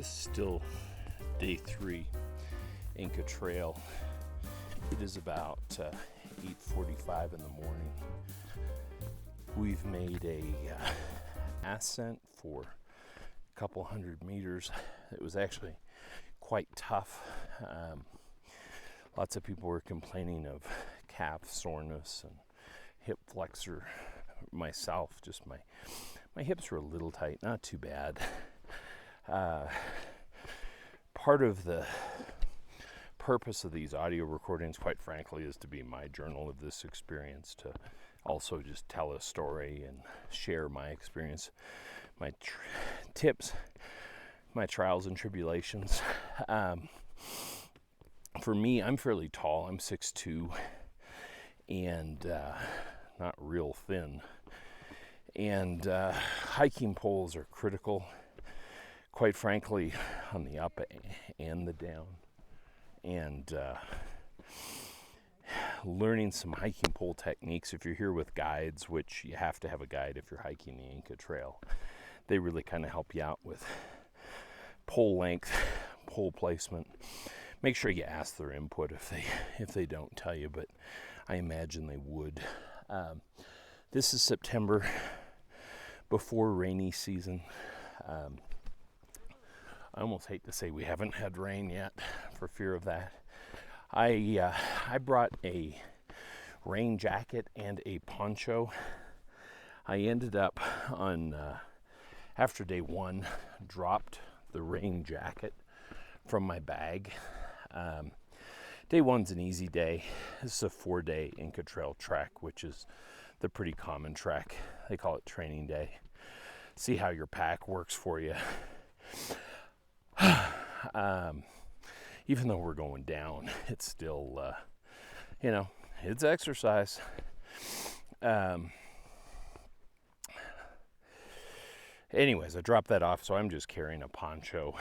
This is still day 3, Inca Trail. It is about 8:45 in the morning. We've made a ascent for a couple hundred meters. It was actually quite tough. Lots of people were complaining of calf soreness and hip flexor. Myself, just my hips were a little tight, not too bad. Part of the purpose of these audio recordings, quite frankly, is to be my journal of this experience, to also just tell a story and share my experience, my tips, my trials and tribulations. For me, I'm fairly tall. I'm 6'2", and not real thin. And hiking poles are critical, quite frankly, on the up and the down. And learning some hiking pole techniques, if you're here with guides, which you have to have a guide if you're hiking the Inca Trail, they really kind of help you out with pole length, pole placement. Make sure you ask their input if they don't tell you, but I imagine they would. This is September, before rainy season. I almost hate to say we haven't had rain yet for fear of that. I brought a rain jacket and a poncho. I ended up on, after day 1, dropped the rain jacket from my bag. Day 1's an easy day. This is a 4-day Inca Trail trek, which is the pretty common trek. They call it training day. See how your pack works for you. Even though we're going down, it's still, it's exercise. Anyways, I dropped that off, so I'm just carrying a poncho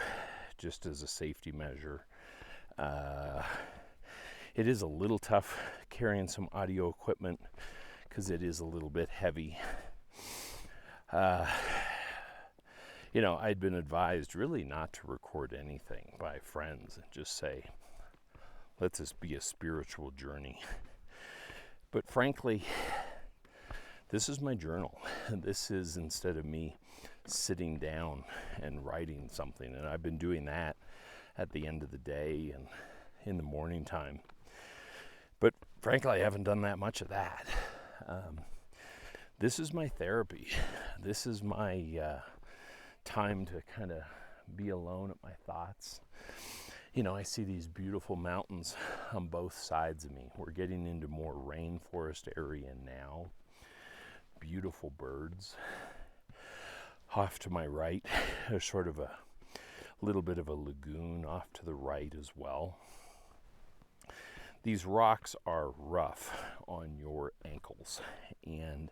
just as a safety measure. It is a little tough carrying some audio equipment because it is a little bit heavy. I'd been advised really not to record anything by friends and just say, let this be a spiritual journey. But frankly, this is my journal. This is, instead of me sitting down and writing something, and I've been doing that at the end of the day and in the morning time. But frankly, I haven't done that much of that. This is my therapy. This is my time to kind of be alone at my thoughts. I see these beautiful mountains on both sides of me. We're getting into more rainforest area now. Beautiful birds. Off to my right, there's sort of a little bit of a lagoon off to the right as well. These rocks are rough on your ankles, and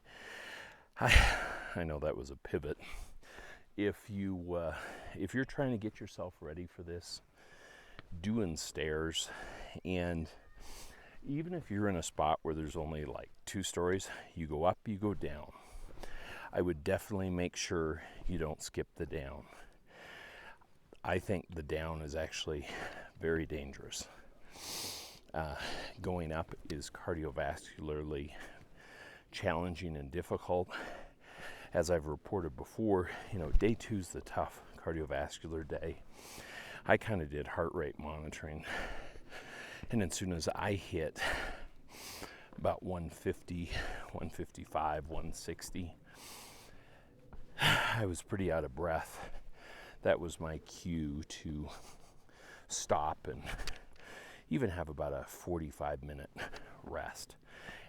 I know that was a pivot. If you're trying to get yourself ready for this, doing stairs, and even if you're in a spot where there's only like 2 stories, you go up, you go down. I would definitely make sure you don't skip the down. I think the down is actually very dangerous. Going up is cardiovascularly challenging and difficult. As I've reported before, day 2's the tough cardiovascular day. I kind of did heart rate monitoring, and as soon as I hit about 150, 155, 160, I was pretty out of breath. That was my cue to stop and even have about a 45-minute rest.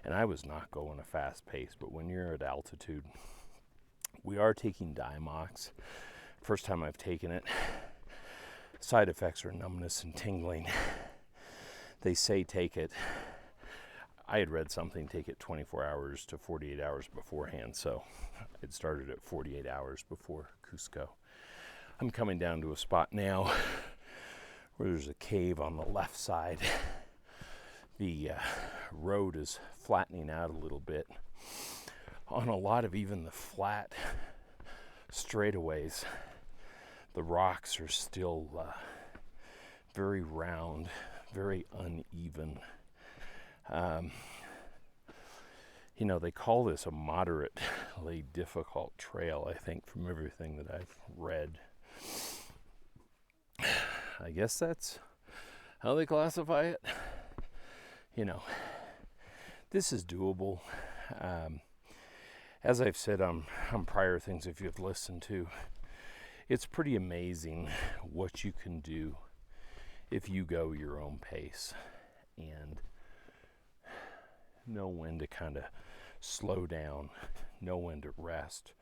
And I was not going a fast pace, but when you're at altitude, we are taking Diamox. First time I've taken it. Side effects are numbness and tingling. They say take it. I had read something, take it 24 hours to 48 hours beforehand, so it started at 48 hours before Cusco. I'm coming down to a spot now where there's a cave on the left side. The road is flattening out a little bit. On a lot of even the flat straightaways, The rocks are still very round, very uneven. They call this a moderately difficult trail, I think, from everything that I've read. I guess that's how they classify it. This is doable. As I've said on prior things, if you've listened to, it's pretty amazing what you can do if you go your own pace and know when to kind of slow down, know when to rest,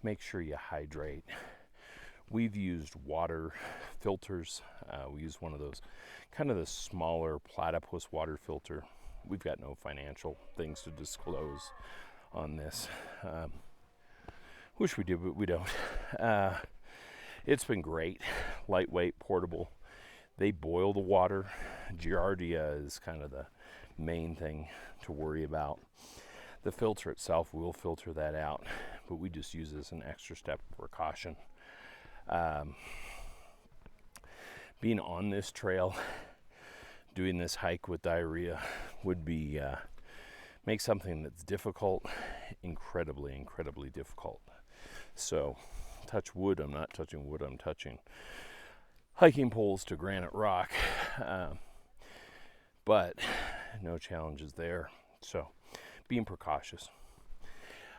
make sure you hydrate. We've used water filters. We use one of those, kind of the smaller platypus water filter. We've got no financial things to disclose on this. Wish we did, but we don't. It's been great. Lightweight, portable. They boil the water. Giardia is kind of the main thing to worry about. The filter itself will filter that out, but we just use it as an extra step of precaution. Being on this trail, doing this hike with diarrhea would be make something that's difficult incredibly, incredibly difficult. So, touch wood. I'm not touching wood. I'm touching hiking poles to granite rock. But no challenges there. So, being precautious.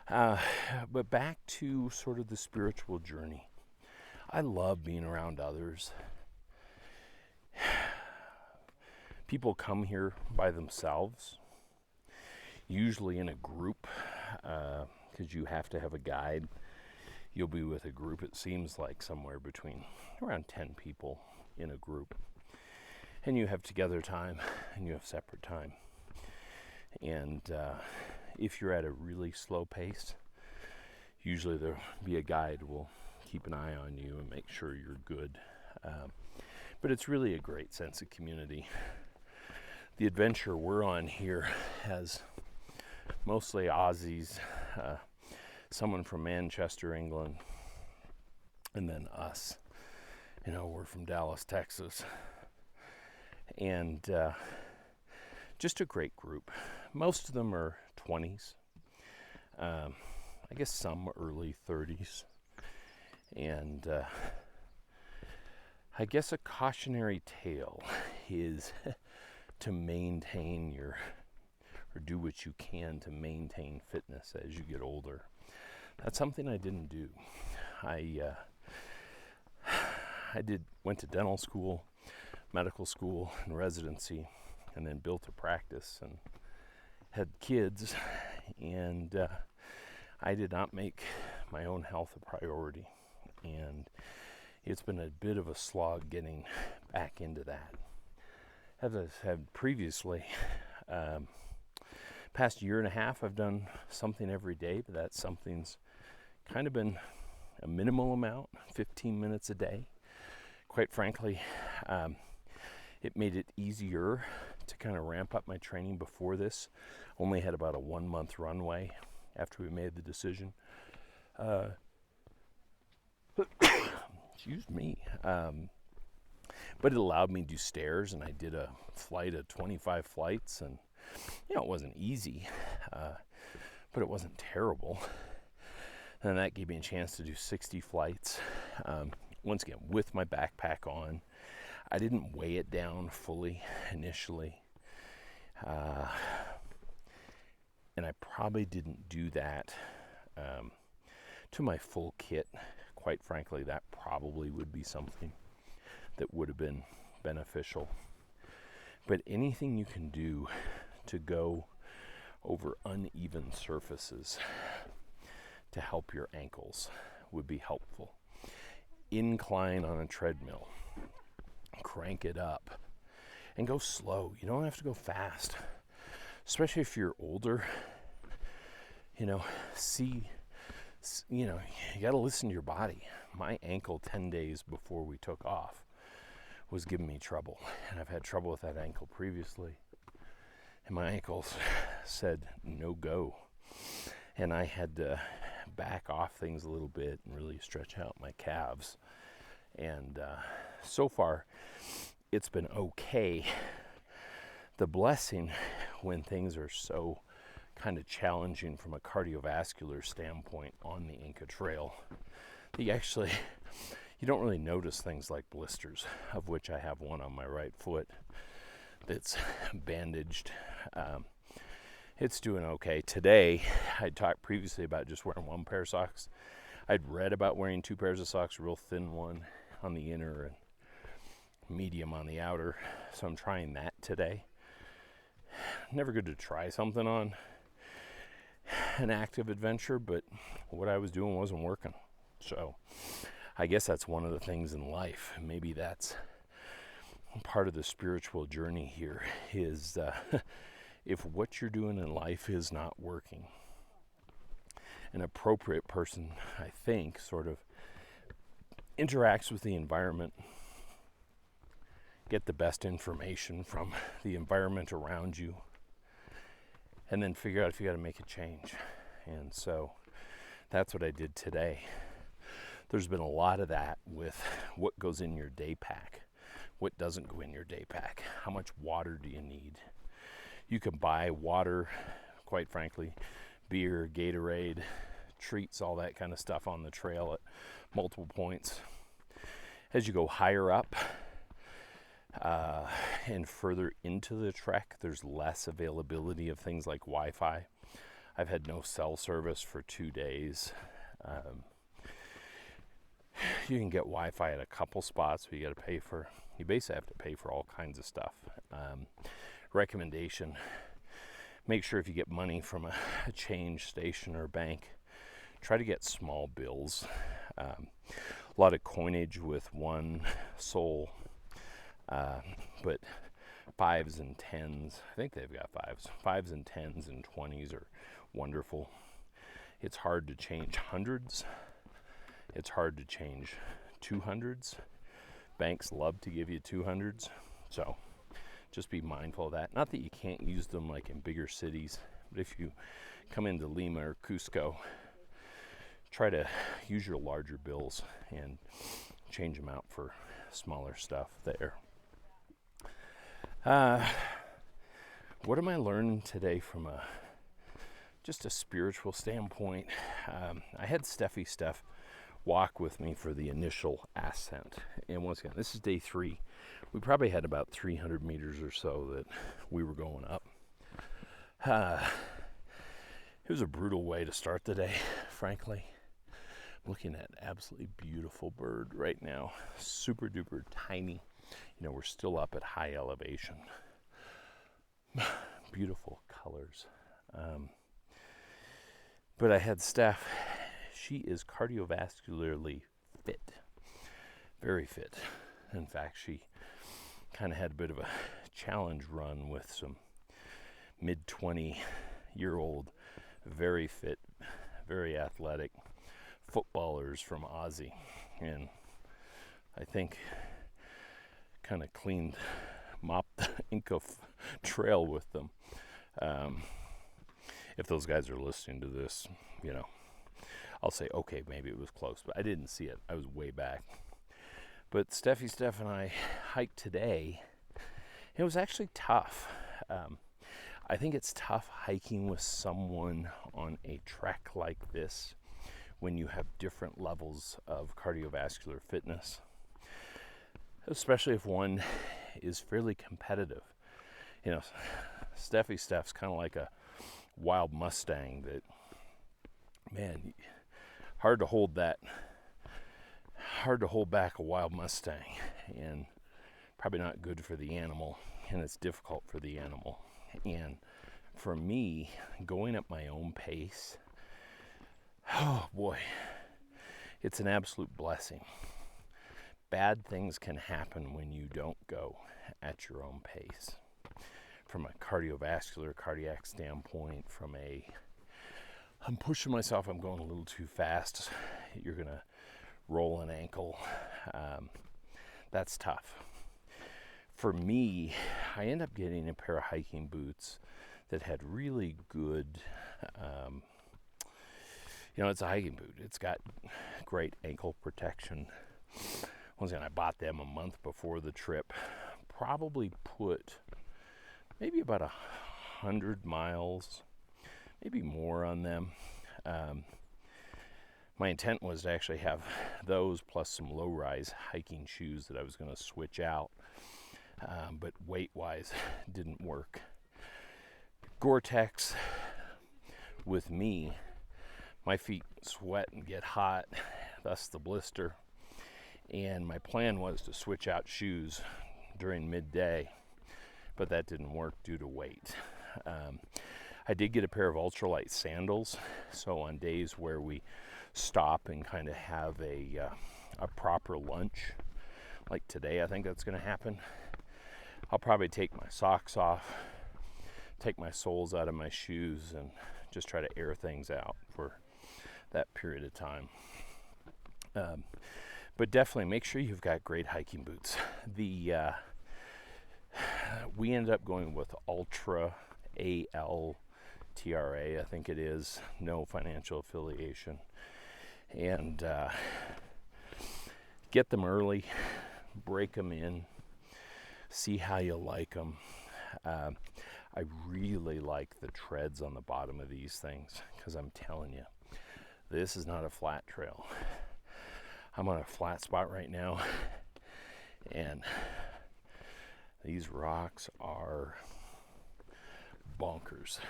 But back to sort of the spiritual journey. I love being around others. People come here by themselves, usually in a group, because you have to have a guide. You'll be with a group, it seems like somewhere between around 10 people in a group. And you have together time and you have separate time. And if you're at a really slow pace, usually there'll be a guide who will keep an eye on you and make sure you're good. But it's really a great sense of community. The adventure we're on here has mostly Aussies, someone from Manchester, England, and then us. We're from Dallas, Texas. And just a great group. Most of them are 20s. I guess some early 30s. And I guess a cautionary tale is to maintain or do what you can to maintain fitness as you get older. That's something I didn't do. I went to dental school, medical school, and residency, and then built a practice and had kids, and I did not make my own health a priority, and it's been a bit of a slog getting back into that. As I said previously, past year and a half I've done something every day, but that something's kind of been a minimal amount, 15 minutes a day. Quite frankly, it made it easier to kind of ramp up my training before this. Only had about a 1 month runway after we made the decision. Excuse me. But it allowed me to do stairs, and I did a flight of 25 flights, and it wasn't easy, but it wasn't terrible. And that gave me a chance to do 60 flights. Once again, with my backpack on. I didn't weigh it down fully initially. And I probably didn't do that to my full kit. Quite frankly, that probably would be something that would have been beneficial. But anything you can do to go over uneven surfaces to help your ankles would be helpful. Incline on a treadmill. Crank it up and go slow. You don't have to go fast, especially if you're older. You got to listen to your body. My ankle 10 days before we took off was giving me trouble, and I've had trouble with that ankle previously, and my ankles said no go, and I had to back off things a little bit and really stretch out my calves. And so far, it's been okay. The blessing when things are so kind of challenging from a cardiovascular standpoint on the Inca Trail, you don't really notice things like blisters, of which I have one on my right foot that's bandaged. It's doing okay. Today, I talked previously about just wearing one pair of socks. I'd read about wearing 2 pairs of socks, real thin one on the inner and medium on the outer. So I'm trying that today. Never good to try something on an active adventure, but what I was doing wasn't working. So I guess that's one of the things in life. Maybe that's part of the spiritual journey here is if what you're doing in life is not working, an appropriate person, I think, sort of interacts with the environment, get the best information from the environment around you, and then figure out if you got to make a change. And so that's what I did today. There's been a lot of that with what goes in your day pack, what doesn't go in your day pack, how much water do you need. You can buy water, quite frankly, beer, Gatorade, treats, all that kind of stuff on the trail at multiple points. As you go higher up and further into the trek, there's less availability of things like Wi-Fi. I've had no cell service for 2 days. You can get Wi-Fi at a couple spots, but you basically have to pay for all kinds of stuff. Recommendation, make sure if you get money from a change station or bank, try to get small bills. A lot of coinage with one sol, but 5s and 10s, I think they've got 5s and 10s and 20s are wonderful. It's hard to change hundreds. It's hard to change 200s. Banks love to give you 200s, so just be mindful of that. Not that you can't use them like in bigger cities, but if you come into Lima or Cusco, try to use your larger bills and change them out for smaller stuff there. What am I learning today from just a spiritual standpoint? I had Steph walk with me for the initial ascent. And once again, this is day 3. We probably had about 300 meters or so that we were going up. It was a brutal way to start the day, frankly. I'm looking at an absolutely beautiful bird right now. Super duper tiny. You know, we're still up at high elevation. Beautiful colors. But I had Steph. She is cardiovascularly fit. Very fit. In fact, she kind of had a bit of a challenge run with some mid-20-year-old, very fit, very athletic footballers from Aussie. And I think kind of mopped the Inca Trail with them. If those guys are listening to this, you know, I'll say, okay, maybe it was close, but I didn't see it. I was way back. But Steph and I hiked today. It was actually tough. I think it's tough hiking with someone on a trek like this when you have different levels of cardiovascular fitness, especially if one is fairly competitive. You know, Steph's kind of like a wild Mustang that, man, hard to hold back a wild Mustang, and probably not good for the animal, and it's difficult for the animal. And for me, going at my own pace, oh boy, it's an absolute blessing. Bad things can happen when you don't go at your own pace. From a cardiac standpoint, I'm pushing myself, I'm going a little too fast, you're going to roll an ankle. That's tough. For me, I end up getting a pair of hiking boots that had really good, it's a hiking boot. It's got great ankle protection. once again, I bought them a month before the trip. Probably put maybe about 100 miles, maybe more on them. My intent was to actually have those plus some low-rise hiking shoes that I was going to switch out, but weight-wise didn't work. Gore-Tex, with me, my feet sweat and get hot, thus the blister, and my plan was to switch out shoes during midday, but that didn't work due to weight. I did get a pair of ultralight sandals, so on days where we stop and kind of have a proper lunch, like today I think that's going to happen, I'll probably take my socks off, take my soles out of my shoes, and just try to air things out for that period of time. But definitely make sure you've got great hiking boots. We ended up going with Ultra ALTRA, I think it is, no financial affiliation. And get them early, break them in, see how you like them. I really like the treads on the bottom of these things, because I'm telling you, this is not a flat trail. I'm on a flat spot right now, and these rocks are bonkers.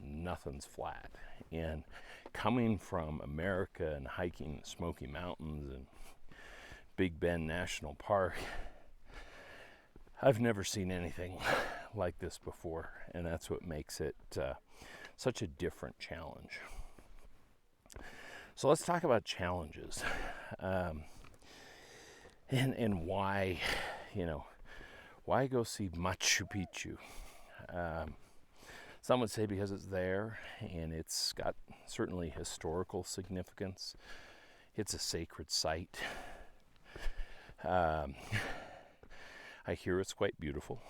Nothing's flat. And coming from America and hiking Smoky Mountains and Big Bend National Park, I've never seen anything like this before, and that's what makes it such a different challenge. So let's talk about challenges, and why, why go see Machu Picchu? Some would say because it's there, and it's got certainly historical significance. It's a sacred site. I hear it's quite beautiful.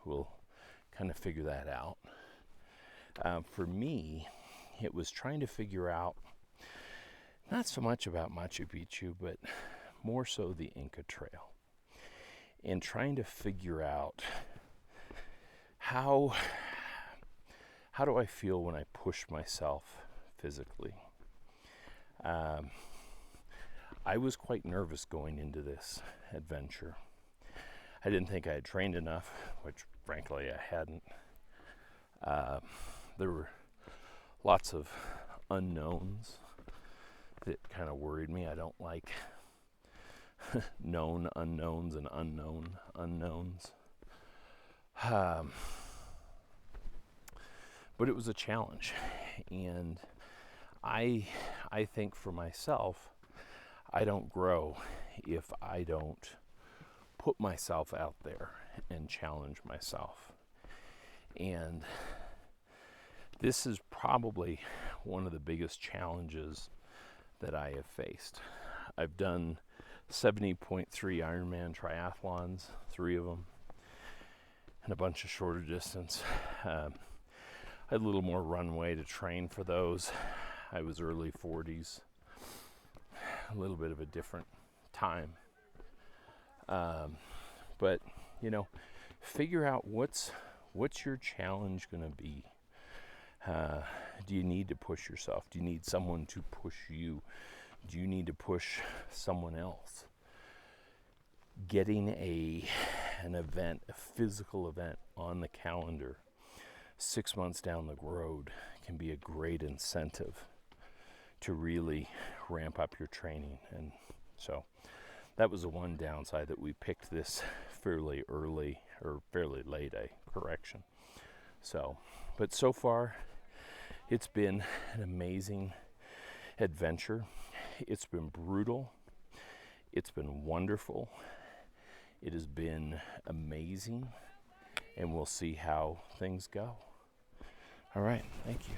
We'll kind of figure that out. For me, it was trying to figure out not so much about Machu Picchu, but more so the Inca Trail, and trying to figure out how do I feel when I push myself physically. I was quite nervous going into this adventure. I didn't think I had trained enough, which frankly I hadn't. There were lots of unknowns that kind of worried me. I don't like known unknowns and unknown unknowns. But it was a challenge, and I think for myself, I don't grow if I don't put myself out there and challenge myself. And this is probably one of the biggest challenges that I have faced. I've done 70.3 Ironman triathlons, 3 of them, and a bunch of shorter distance. I had a little more runway to train for those. I was early 40s, a little bit of a different time. But, figure out what's your challenge going to be. Do you need to push yourself? Do you need someone to push you? Do you need to push someone else? Getting an event, a physical event on the calendar 6 months down the road can be a great incentive to really ramp up your training. And so that was the one downside, that we picked this fairly early, or fairly late, correction. So, but so far, it's been an amazing adventure. It's been brutal. It's been wonderful. It has been amazing, and we'll see how things go. All right, thank you.